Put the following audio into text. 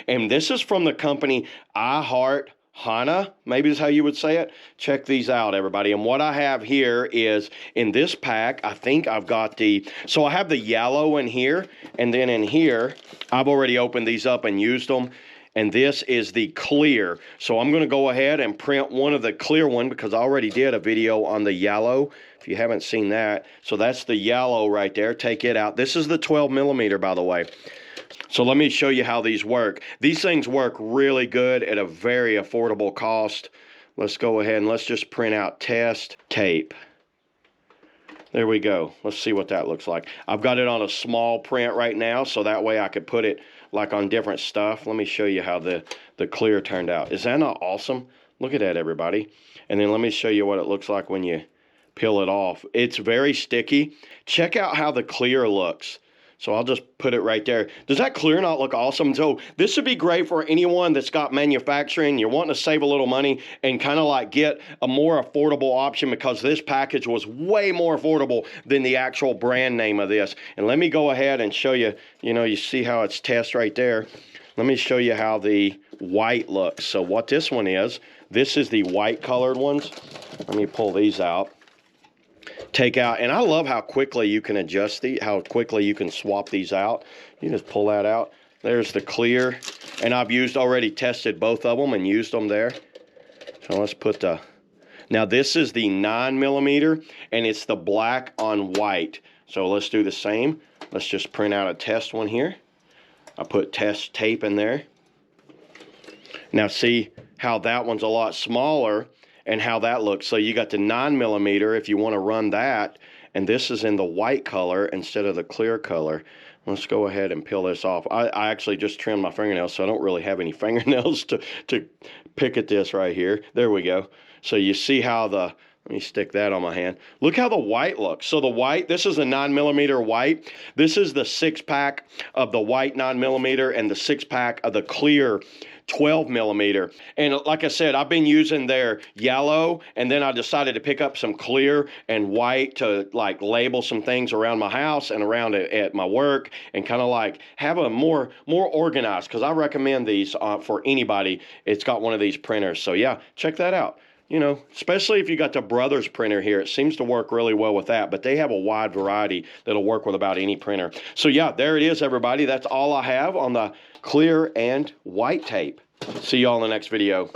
And this is from the company I Heart Hana, maybe is how you would say it. Check these out, everybody. And what I have here is in this pack, I think I've got so I have the yellow in here, and then in here, I've already opened these up and used them. And this is the clear. So I'm going to go ahead and print one of the clear one because I already did a video on the yellow, if you haven't seen that. So that's the yellow right there. Take it out. This is the 12 millimeter, by the way. So let me show you how these work. These things work really good at a very affordable cost. Let's go ahead and let's just print out test tape. There we go. Let's see what that looks like. I've got it on a small print right now, so that way I could put it like on different stuff. Let me show you how the clear turned out. Is that not awesome? Look at that, everybody. And then let me show you what it looks like when you peel it off. It's very sticky. Check out how the clear looks. So I'll just put it right there. Does that clear not look awesome? So this would be great for anyone that's got manufacturing. You're wanting to save a little money and kind of like get a more affordable option because this package was way more affordable than the actual brand name of this. And let me go ahead and show you, you see how it's test right there. Let me show you how the white looks. So what this one is, this is the white colored ones. Let me pull these out. Take out, and I love how quickly you can adjust how quickly you can swap these out. You just pull that out. There's the clear, and I've already tested both of them and used them there. So let's put now this is the 9 millimeter, and it's the black on white. So let's do the same. Let's just print out a test one here. I put test tape in there. Now see how that one's a lot smaller and how that looks. So you got the 9 millimeter if you want to run that, and this is in the white color instead of the clear color. Let's go ahead and peel this off. I actually just trimmed my fingernails, so I don't really have any fingernails to pick at this right here. There we go. So you see how let me stick that on my hand. Look how the white looks. So the white, this is a 9 millimeter white. This is the 6-pack of the white 9 millimeter and the 6-pack of the clear 12 millimeter. And like I said, I've been using their yellow, and then I decided to pick up some clear and white to like label some things around my house and around at my work and kind of like have a more organized, because I recommend these for anybody. It's got one of these printers. So yeah, check that out. Especially if you got the Brothers printer here, it seems to work really well with that, but they have a wide variety that'll work with about any printer. So yeah, there it is, everybody. That's all I have on the clear and white tape. See y'all in the next video.